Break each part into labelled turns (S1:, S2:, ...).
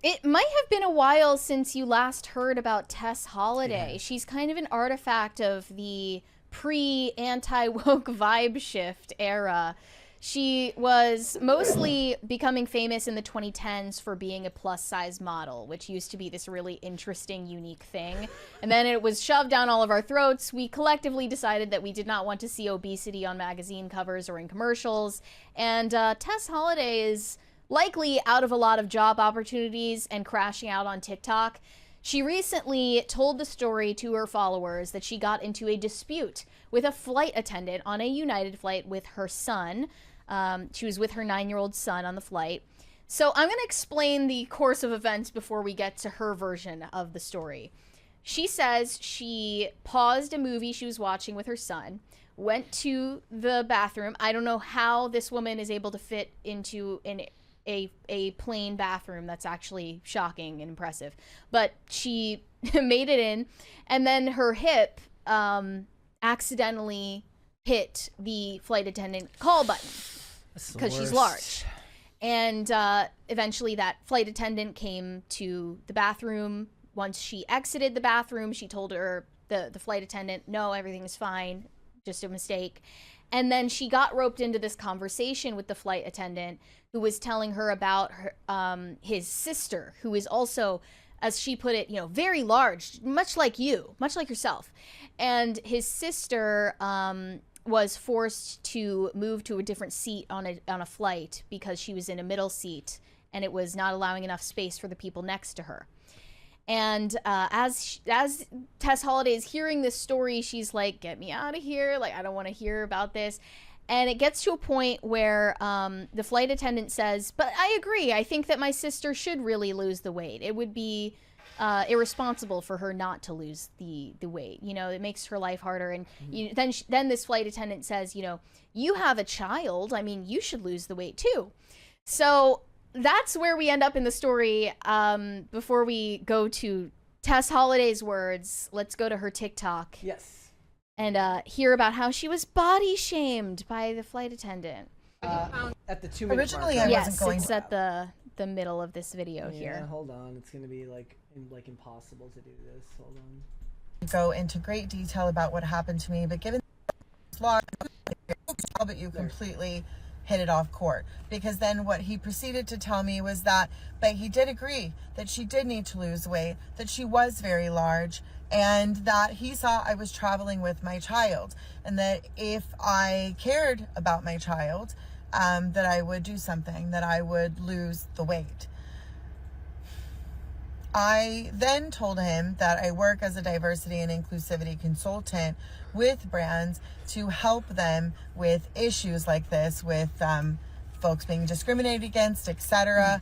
S1: It might have been a while since you last heard about Tess Holliday.
S2: Yeah.
S1: She's kind of an artifact of the pre-anti-woke vibe shift era. She was mostly becoming famous in the 2010s for being a plus-size model, which used to be this really interesting, unique thing. And then it was shoved down all of our throats. We collectively decided that we did not want to see obesity on magazine covers or in commercials. And Tess Holliday is likely out of a lot of job opportunities and crashing out on TikTok. She recently told the story to her followers that she got into a dispute with a flight attendant on a United flight with her son. She was with her 9-year-old son on the flight. So I'm going to explain the course of events before we get to her version of the story. She says she paused a movie she was watching with her son, went to the bathroom. I don't know how this woman is able to fit into a plain bathroom. That's actually shocking and impressive. But she made it in, and then her hip accidentally hit the flight attendant call button because she's large. And eventually that flight attendant came to the bathroom. Once she exited the bathroom, she told her, the flight attendant, no, everything is fine, just a mistake. And then she got roped into this conversation with the flight attendant, who was telling her about her, his sister, who is also, as she put it, very large, much like you, much like yourself. And his sister was forced to move to a different seat on a flight because she was in a middle seat, and it was not allowing enough space for the people next to her. And as Tess Holliday is hearing this story, she's like, get me out of here. Like, I don't want to hear about this. And it gets to a point where the flight attendant says, but I agree. I think that my sister should really lose the weight. It would be irresponsible for her not to lose the weight. It makes her life harder. And then this flight attendant says, you have a child. I mean, you should lose the weight too. So that's where we end up in the story. Before we go to Tess Holliday's words, let's go to her TikTok.
S2: Yes.
S1: And hear about how she was body shamed by the flight attendant.
S2: At the 2-minute
S3: Originally,
S2: mark.
S3: I
S1: Yes,
S3: wasn't going
S1: it's
S3: to.
S1: at the middle of this video here.
S2: Hold on. It's going to be like impossible to do this. Hold on.
S3: Go into great detail about what happened to me, but given but you completely hit it off court, because then what he proceeded to tell me was that, but he did agree that she did need to lose weight, that she was very large, and that he saw I was traveling with my child, and that if I cared about my child, that I would do something, that I would lose the weight. I then told him that I work as a diversity and inclusivity consultant with brands to help them with issues like this, with folks being discriminated against, etc.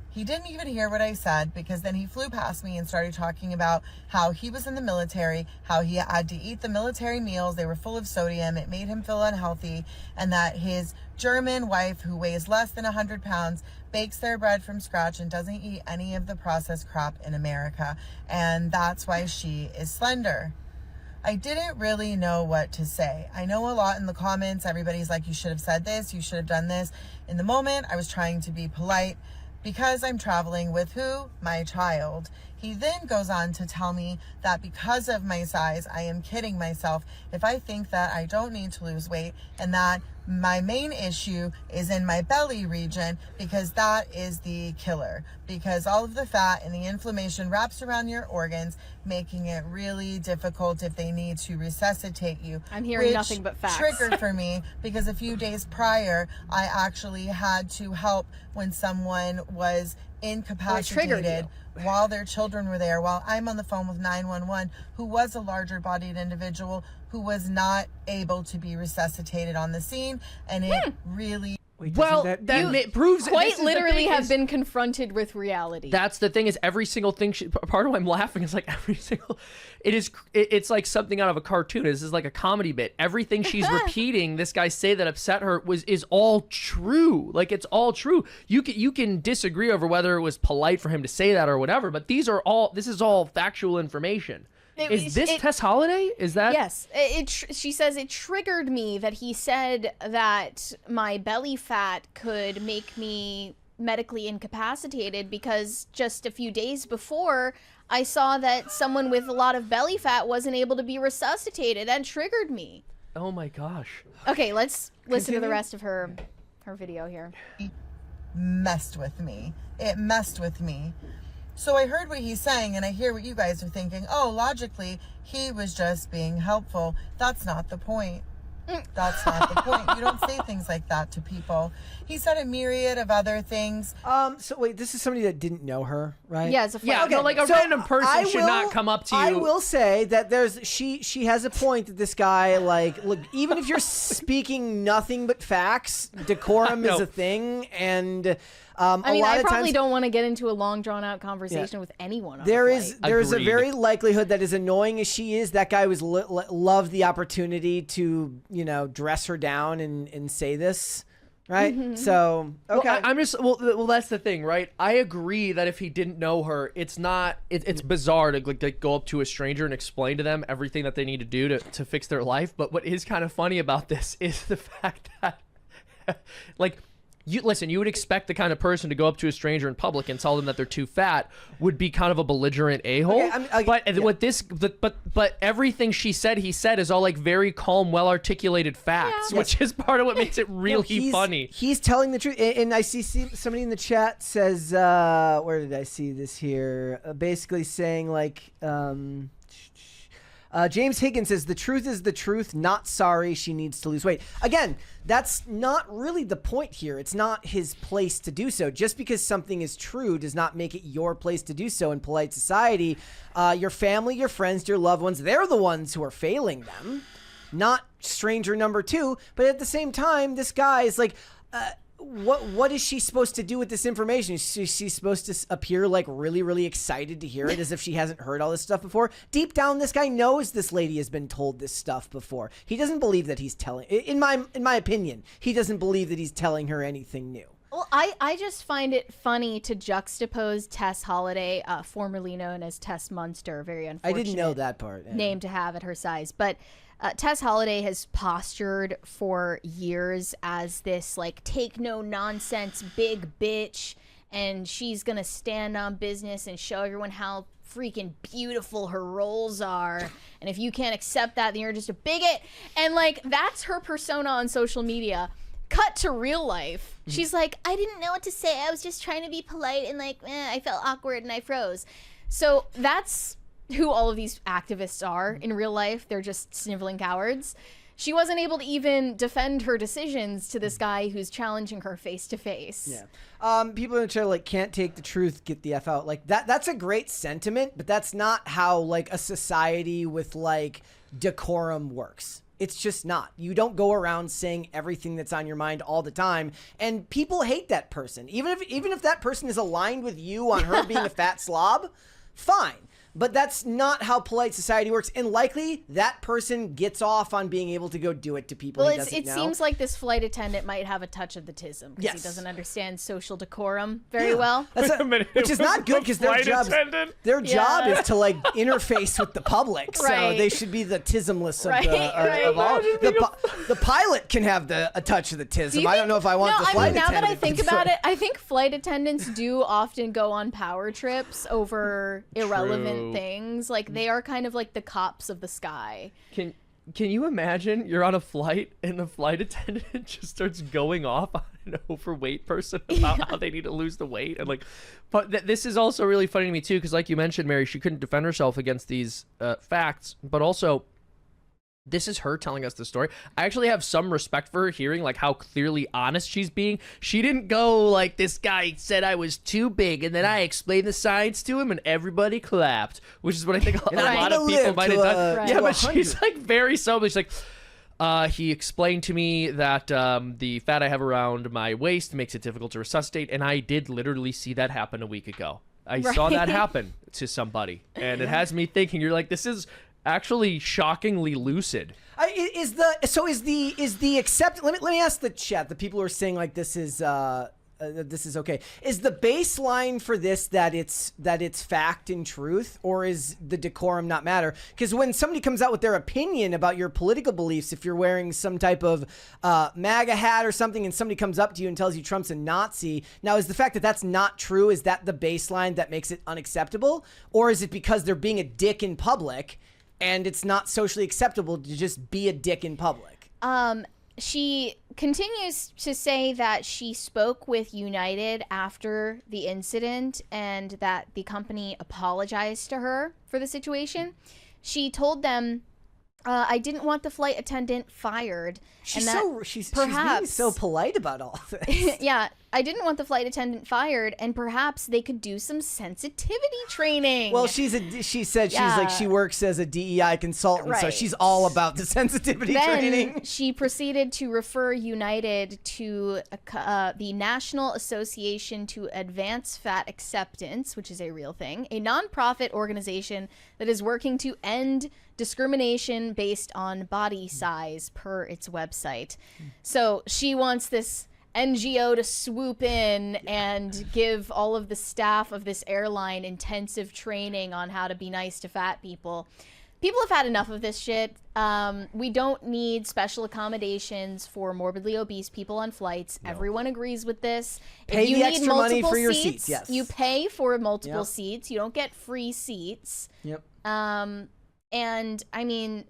S3: He didn't even hear what I said, because then he flew past me and started talking about how he was in the military, how he had to eat the military meals. They were full of sodium. It made him feel unhealthy, and that his German wife, who weighs less than 100 pounds, bakes their bread from scratch and doesn't eat any of the processed crap in America. And that's why she is slender. I didn't really know what to say. I know a lot in the comments, everybody's like, you should have said this, you should have done this. In the moment, I was trying to be polite because I'm traveling with who? My child. He then goes on to tell me that because of my size, I am kidding myself if I think that I don't need to lose weight, and that my main issue is in my belly region, because that is the killer, because all of the fat and the inflammation wraps around your organs, making it really difficult if they need to resuscitate you.
S1: I'm hearing nothing but facts.
S3: Triggered for me, because a few days prior, I actually had to help when someone was incapacitated while their children were there, while I'm on the phone with 911, who was a larger bodied individual who was not able to be resuscitated on the scene, and it really...
S4: Well, that proves
S1: quite literally have been confronted with reality.
S4: That's the thing, is every single thing part of why I'm laughing is like every single, it's like something out of a cartoon. This is like a comedy bit. Everything she's repeating this guy say that upset her is all true. Like, it's all true. You can disagree over whether it was polite for him to say that or whatever, but this is all factual information. Is this Tess Holliday? Is that?
S1: Yes. She says it triggered me that he said that my belly fat could make me medically incapacitated because just a few days before I saw that someone with a lot of belly fat wasn't able to be resuscitated. That triggered me.
S4: Oh my gosh.
S1: Okay, let's listen to the rest of her video here.
S3: Messed with me. It messed with me. So I heard what he's saying, and I hear what you guys are thinking. Oh, logically, he was just being helpful. That's not the point. That's not the point. You don't say things like that to people. He said a myriad of other things.
S5: So wait, this is somebody that didn't know her, right?
S1: Yeah, it's a
S4: Yeah, no, like a
S5: So
S4: random person
S5: I
S4: should not come up to you.
S5: I will say that she has a point that this guy, like, look, even if you're speaking nothing but facts, decorum is
S4: No.
S5: a thing, and
S1: I mean,
S5: a lot
S1: I
S5: of
S1: probably
S5: times,
S1: don't want to get into a long, drawn-out conversation with anyone on
S5: There
S1: a
S5: is
S1: flight.
S5: there's a
S4: Agreed.
S5: very likelihood that as annoying as she is, that guy was loved the opportunity to dress her down and say this, right? So okay,
S4: Well, I'm just well. That's the thing, right? I agree that if he didn't know her, it's not. It's bizarre to like go up to a stranger and explain to them everything that they need to do to fix their life. But what is kind of funny about this is the fact that, like. You would expect the kind of person to go up to a stranger in public and tell them that they're too fat would be kind of a belligerent a-hole.
S5: Okay,
S4: But everything he said is all like very calm, well-articulated facts,
S1: Yeah.
S4: which is part of what makes it really funny.
S5: He's telling the truth, and I see somebody in the chat says, where did I see this here? Basically saying like, James Higgins says, the truth is the truth, not sorry, she needs to lose weight. Again, that's not really the point here. It's not his place to do so. Just because something is true does not make it your place to do so in polite society. Your family, your friends, your loved ones, they're the ones who are failing them, not stranger number two. But at the same time, this guy is like, what is she supposed to do with this information? Is she supposed to appear like really, really excited to hear it as if she hasn't heard all this stuff before? Deep down, this guy knows this lady has been told this stuff before. He doesn't believe that he's telling, in my opinion, he doesn't believe that he's telling her anything new.
S1: Well, I just find it funny to juxtapose Tess Holliday, formerly known as Tess Munster, very unfortunate
S5: I didn't know that part. Yeah.
S1: name to have at her size, but Tess Holliday has postured for years as this like take no nonsense big bitch, and she's gonna stand on business and show everyone how freaking beautiful her roles are, and if you can't accept that, then you're just a bigot. And like that's her persona on social media. Cut to real life, she's like, I didn't know what to say, I was just trying to be polite, and like I felt awkward and I froze. So that's who all of these activists are in real life. They're just sniveling cowards. She wasn't able to even defend her decisions to this guy who's challenging her face to face.
S5: Yeah. People in the chat are like, can't take the truth, get the F out. Like that's a great sentiment, but that's not how like a society with like decorum works. It's just not. You don't go around saying everything that's on your mind all the time, and people hate that person. Even if that person is aligned with you on her being a fat slob, fine. But that's not how polite society works, and likely that person gets off on being able to go do it to people
S1: Well,
S5: he doesn't
S1: it
S5: know.
S1: seems like this flight attendant might have a touch of the tism because
S5: Yes.
S1: he doesn't understand social decorum very well.
S5: That's
S4: Wait a minute,
S5: which is
S4: it was
S5: not good because their
S4: flight
S5: job
S4: attendant?
S5: is to like interface with the public, so
S1: Right.
S5: they should be the tismless of,
S1: Right, right.
S5: of all. The pilot can have a touch of the tism. I don't know if I want
S1: no,
S5: the flight
S1: now
S5: attendant.
S1: that I think
S5: to do
S1: about it, I think flight attendants do often go on power trips over irrelevant
S4: True.
S1: things. Like they are kind of like the cops of the sky.
S4: Can you imagine you're on a flight and the flight attendant just starts going off on an overweight person about how they need to lose the weight? And like, but this is also really funny to me too, because like you mentioned, Mary, she couldn't defend herself against these facts, but also this is her telling us the story. I actually have some respect for her hearing like how clearly honest she's being. She didn't go like, this guy said I was too big and then I explained the science to him and everybody clapped, which is what I think a lot of people might have done.
S1: Right.
S4: Yeah,
S5: to
S4: but
S5: 100.
S4: she's like very sober. She's like, he explained to me that the fat I have around my waist makes it difficult to resuscitate, and I did literally see that happen a week ago. I saw that happen to somebody, and it has me thinking. You're like, this is actually shockingly lucid.
S5: Is the accept? Let me ask the chat. The people who are saying like this is this is okay. Is the baseline for this that it's fact and truth, or is the decorum not matter? Because when somebody comes out with their opinion about your political beliefs, if you're wearing some type of MAGA hat or something, and somebody comes up to you and tells you Trump's a Nazi, now is the fact that that's not true, is that the baseline that makes it unacceptable, or is it because they're being a dick in public and it's not socially acceptable to just be a dick in public?
S1: She continues to say that she spoke with United after the incident and that the company apologized to her for the situation. She told them, I didn't want the flight attendant fired.
S5: She's being so polite about all this.
S1: Yeah, I didn't want the flight attendant fired, and perhaps they could do some sensitivity training.
S5: Well, she said she works as a DEI consultant, so she's all about the sensitivity training.
S1: She proceeded to refer United to the National Association to Advance Fat Acceptance, which is a real thing, a nonprofit organization that is working to end discrimination based on body size per its website. So she wants this NGO to swoop in and give all of the staff of this airline intensive training on how to be nice to fat people. People have had enough of this shit. We don't need special accommodations for morbidly obese people on flights. No. Everyone agrees with this.
S5: Pay
S1: if you
S5: the
S1: need
S5: extra money for your
S1: seats,
S5: seats. Yes.
S1: You pay for multiple seats. You don't get free seats.
S5: Yep.
S1: And I mean,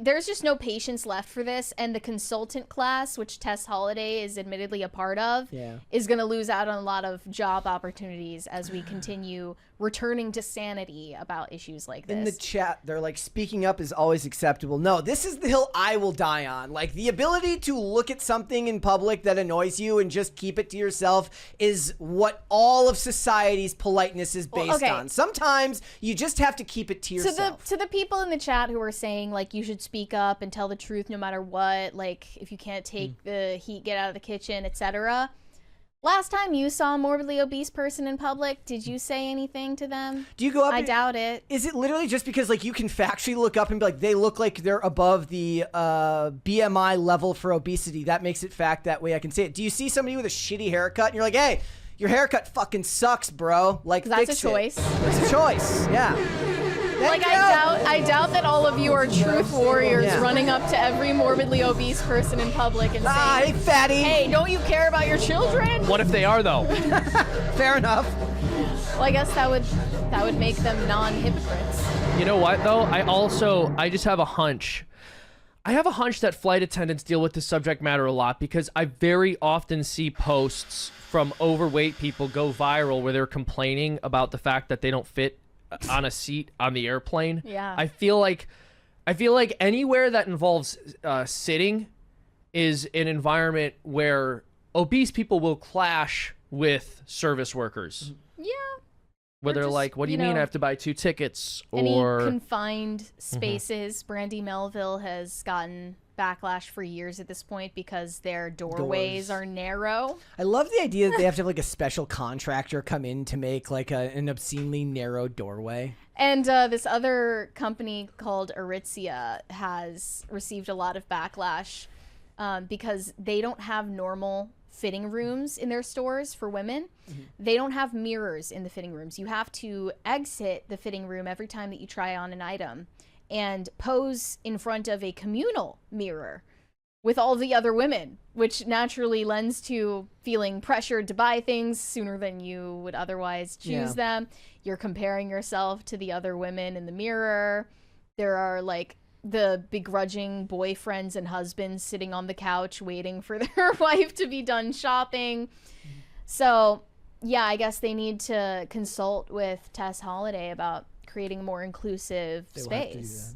S1: there's just no patience left for this, and the consultant class, which Tess Holliday is admittedly a part of, is going to lose out on a lot of job opportunities as we continue returning to sanity about issues like this.
S5: In the chat, they're like, speaking up is always acceptable. No, this is the hill I will die on. Like, the ability to look at something in public that annoys you and just keep it to yourself is what all of society's politeness is based on. Sometimes you just have to keep it to yourself.
S1: To the people in the chat who are saying, like, you should speak up and tell the truth no matter what, like, if you can't take the heat, get out of the kitchen, etc. Last time you saw a morbidly obese person in public, did you say anything to them?
S5: Do you go up?
S1: I doubt it.
S5: Is it literally just because, like, you can factually look up and be like, they look like they're above the BMI level for obesity? That makes it fact that way I can say it. Do you see somebody with a shitty haircut and you're like, hey, your haircut fucking sucks, bro. Like,
S1: that's a choice.
S5: It's a choice. Yeah.
S1: Like, I doubt that all of you are truth warriors running up to every morbidly obese person in public and saying,
S5: hey, fatty.
S1: Hey, don't you care about your children?
S4: What if they are, though?
S5: Fair enough.
S1: Well, I guess that would make them non-hypocrites.
S4: You know what, though? I just have a hunch. I have a hunch that flight attendants deal with this subject matter a lot because I very often see posts from overweight people go viral where they're complaining about the fact that they don't fit on a seat on the airplane.
S1: Yeah.
S4: I feel like anywhere that involves sitting is an environment where obese people will clash with service workers.
S1: Yeah.
S4: Where they're like, what do you mean I have to buy 2 tickets?
S1: Any confined spaces. Brandy Melville has gotten backlash for years at this point because their doorways are narrow.
S5: I love the idea that they have to have like a special contractor come in to make like an obscenely narrow doorway.
S1: And this other company called Aritzia has received a lot of backlash because they don't have normal fitting rooms in their stores for women. They don't have mirrors in the fitting rooms. You have to exit the fitting room every time that you try on an item and pose in front of a communal mirror with all the other women, which naturally lends to feeling pressured to buy things sooner than you would otherwise choose them. You're comparing yourself to the other women in the mirror. There are like the begrudging boyfriends and husbands sitting on the couch waiting for their wife to be done shopping. So yeah, I guess they need to consult with Tess Holliday about creating a more inclusive space.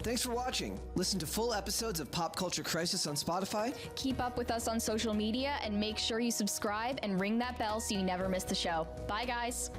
S6: Thanks for watching. Listen to full episodes of Pop Culture Crisis on Spotify.
S7: Keep up with us on social media and make sure you subscribe and ring that bell so you never miss the show. Bye, guys.